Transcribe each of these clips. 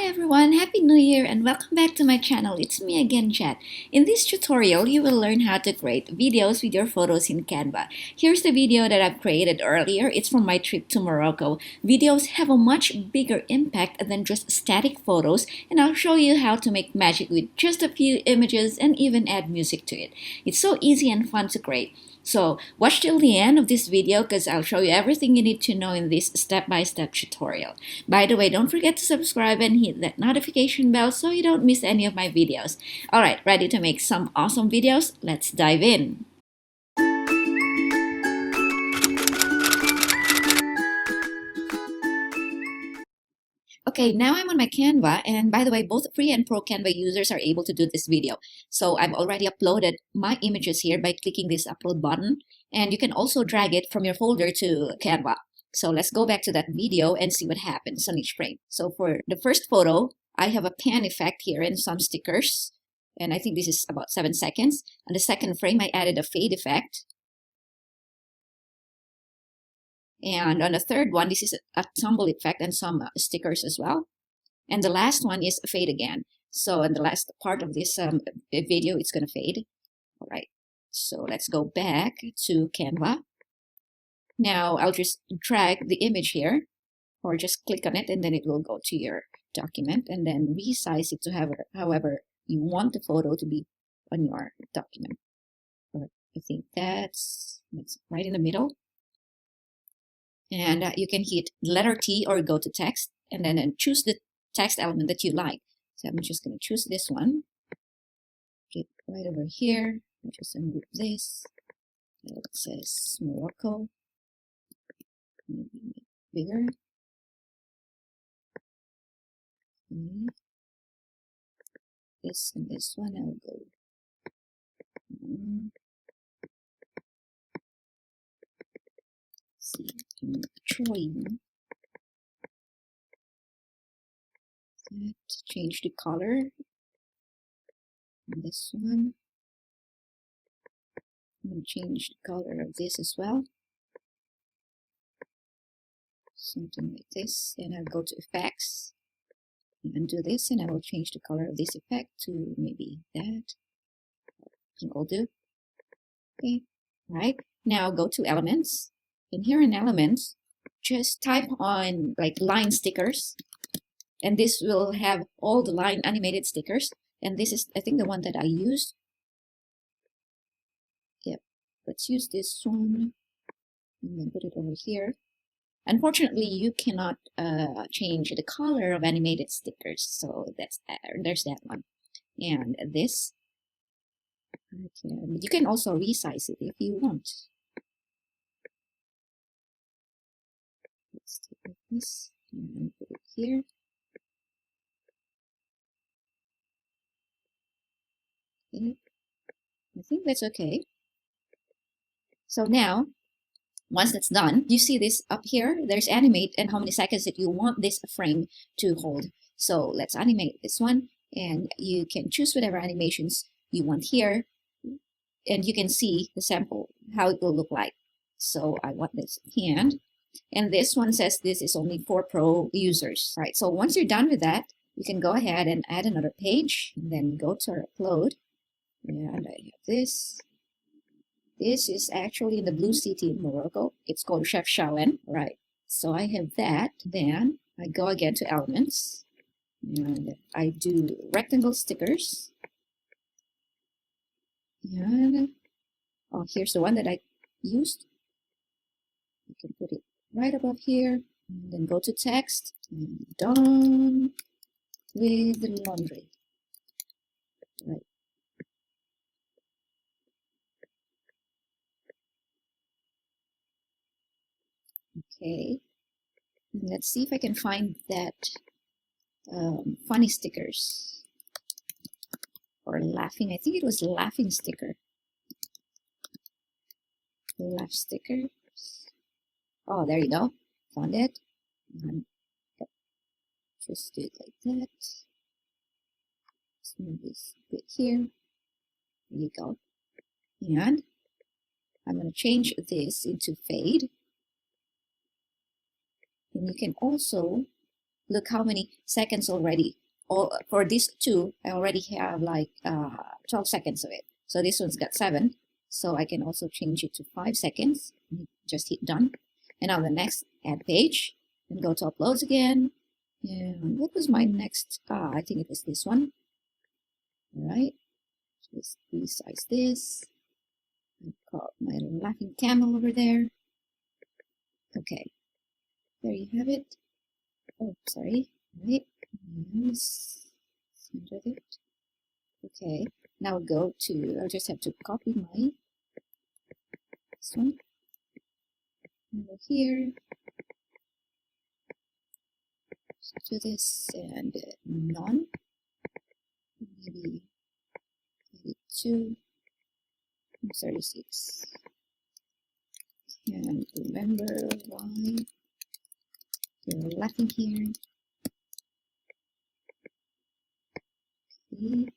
everyone, Happy New Year and welcome back to my channel. It's me again, Chat. In this tutorial, you will learn how to create videos with your photos in Canva. Here's the video that I've created earlier. It's from my trip to Morocco. Videos have a much bigger impact than just static photos, and I'll show you how to make magic with just a few images and even add music to it. It's so easy and fun to create. So watch till the end of this video because I'll show you everything you need to know in this step-by-step tutorial. By the way, don't forget to subscribe and hit that notification bell so you don't miss any of my videos. Alright, ready to make some awesome videos? Let's dive in! Okay, now I'm on my Canva, and by the way, both free and pro Canva users are able to do this video. So I've already uploaded my images here by clicking this upload button, and you can also drag it from your folder to Canva. So let's go back to that video and see what happens on each frame. So for the first photo, I have a pan effect here and some stickers, and I think this is about 7 seconds. On the second frame, I added a fade effect. And on the third one, this is a tumble effect and some stickers as well. And the last one is fade again. So in the last part of this video, it's going to fade. All right. So let's go back to Canva. Now I'll just drag the image here or just click on it and then it will go to your document and then resize it to however you want the photo to be on your document. I think that's right in the middle. And you can hit letter T or go to text and then choose the text element that you like. So I'm just going to choose this one. Get right over here. I'll just remove this. It says Morocco. Maybe make it bigger. Okay. This and this one I'll go. See, I'm trying that. Change the color. And this one. I'm going to change the color of this as well. Something like this. And I'll go to effects and do this, and I will change the color of this effect to maybe that. I think I'll do. Okay, right. Now go to elements. And here in elements, just type on like line stickers. And this will have all the line animated stickers. And this is, I think, the one that I used. Yep. Let's use this one. And then put it over here. Unfortunately, you cannot change the color of animated stickers. So there's that one. And this. You can also resize it if you want. Let's take this and put it here. Okay. I think that's okay. So now, once that's done, you see this up here, there's animate and how many seconds that you want this frame to hold. So let's animate this one, and you can choose whatever animations you want here, and you can see the sample, how it will look like. So I want this hand, and this one says this is only for pro users. All right, so once you're done with that, you can go ahead and add another page, and then go to our upload, and I have this. This is actually in the blue city in Morocco. It's called Chef Shawen, right? So I have that. Then I go again to elements. And I do rectangle stickers. And oh, here's the one that I used. You can put it right above here. And then go to text. And done with the laundry. Right. Okay, let's see if I can find that funny stickers or laughing. I think it was laughing sticker. Laugh stickers. Oh, there you go. Found it. Just do it like that. Let's move this bit here. There you go. And I'm going to change this into fade. And you can also look how many seconds already. All for these two, I already have like 12 seconds of it. So this one's got 7. So I can also change it to 5 seconds. Just hit done. And on the next add page, and go to uploads again. And what was my next? I think it was this one. All right. Just resize this. I've got my laughing camel over there. Okay. There you have it. Oh, sorry. Right. Center it. Okay. Now go to, I'll just have to copy my, this one. Over here. Do this and none. Maybe 32. 36. And remember why you're laughing here. Okay.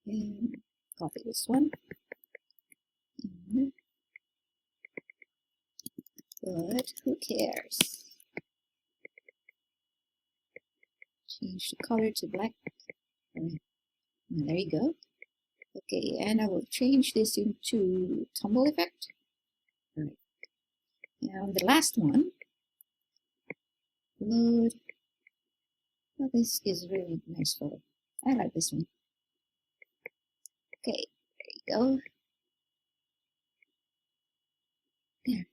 And copy this one. But who cares? Change the color to black. Right. And there you go. Okay, and I will change this into tumble effect. All right. And the last one, load. Well, this is really nice photo. I like this one. Okay, there you go. There.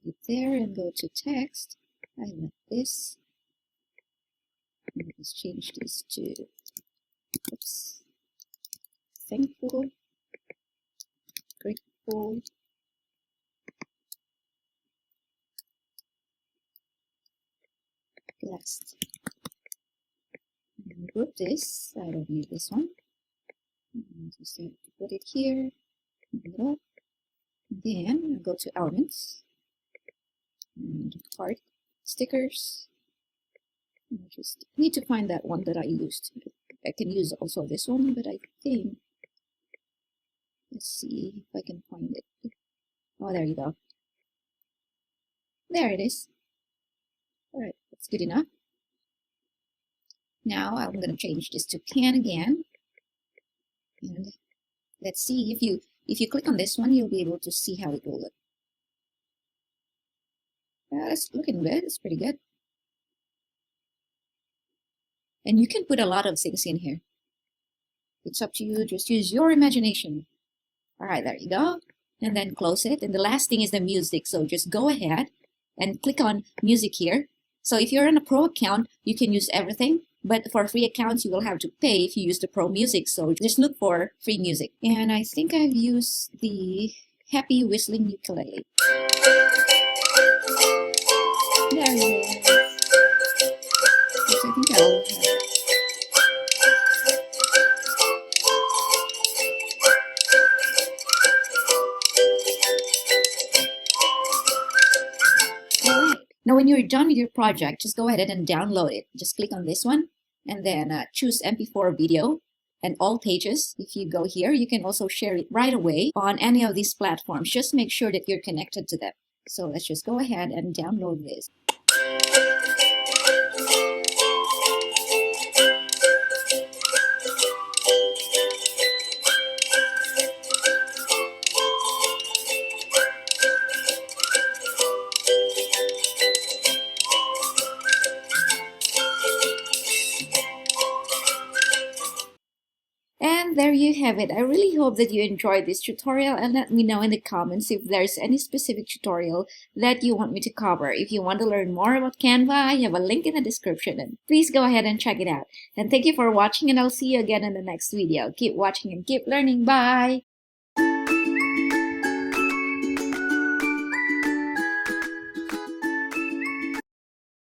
Put it there and go to text. I like this. Let's change this to, oops, thankful, grateful, blessed. And group this. I don't need this one. Just have to put it here in the middle. Then I'll go to elements and heart stickers. I just need to find that one that I used. I can use also this one, but I think, let's see if I can find it. Oh, there you go. There it is. All right, that's good enough. Now I'm going to change this to can again. And let's see if you click on this one, you'll be able to see how it will look. It's looking good. It's pretty good. And you can put a lot of things in here. It's up to you. Just use your imagination. All right, there you go. And then close it. And the last thing is the music. So just go ahead and click on music here. So if you're in a pro account, you can use everything. But for free accounts, you will have to pay if you use the pro music. So just look for free music. And I think I've used the happy whistling ukulele. There it is. I think I'll have it. Now, when you're done with your project, just go ahead and download it. Just click on this one and then choose MP4 video and all pages. If you go here, you can also share it right away on any of these platforms. Just make sure that you're connected to them. So let's just go ahead and download this. And there you have it. I really hope that you enjoyed this tutorial, and let me know in the comments if there's any specific tutorial that you want me to cover. If you want to learn more about Canva, I have a link in the description, and please go ahead and check it out. And thank you for watching, and I'll see you again in the next video. Keep watching and keep learning. Bye!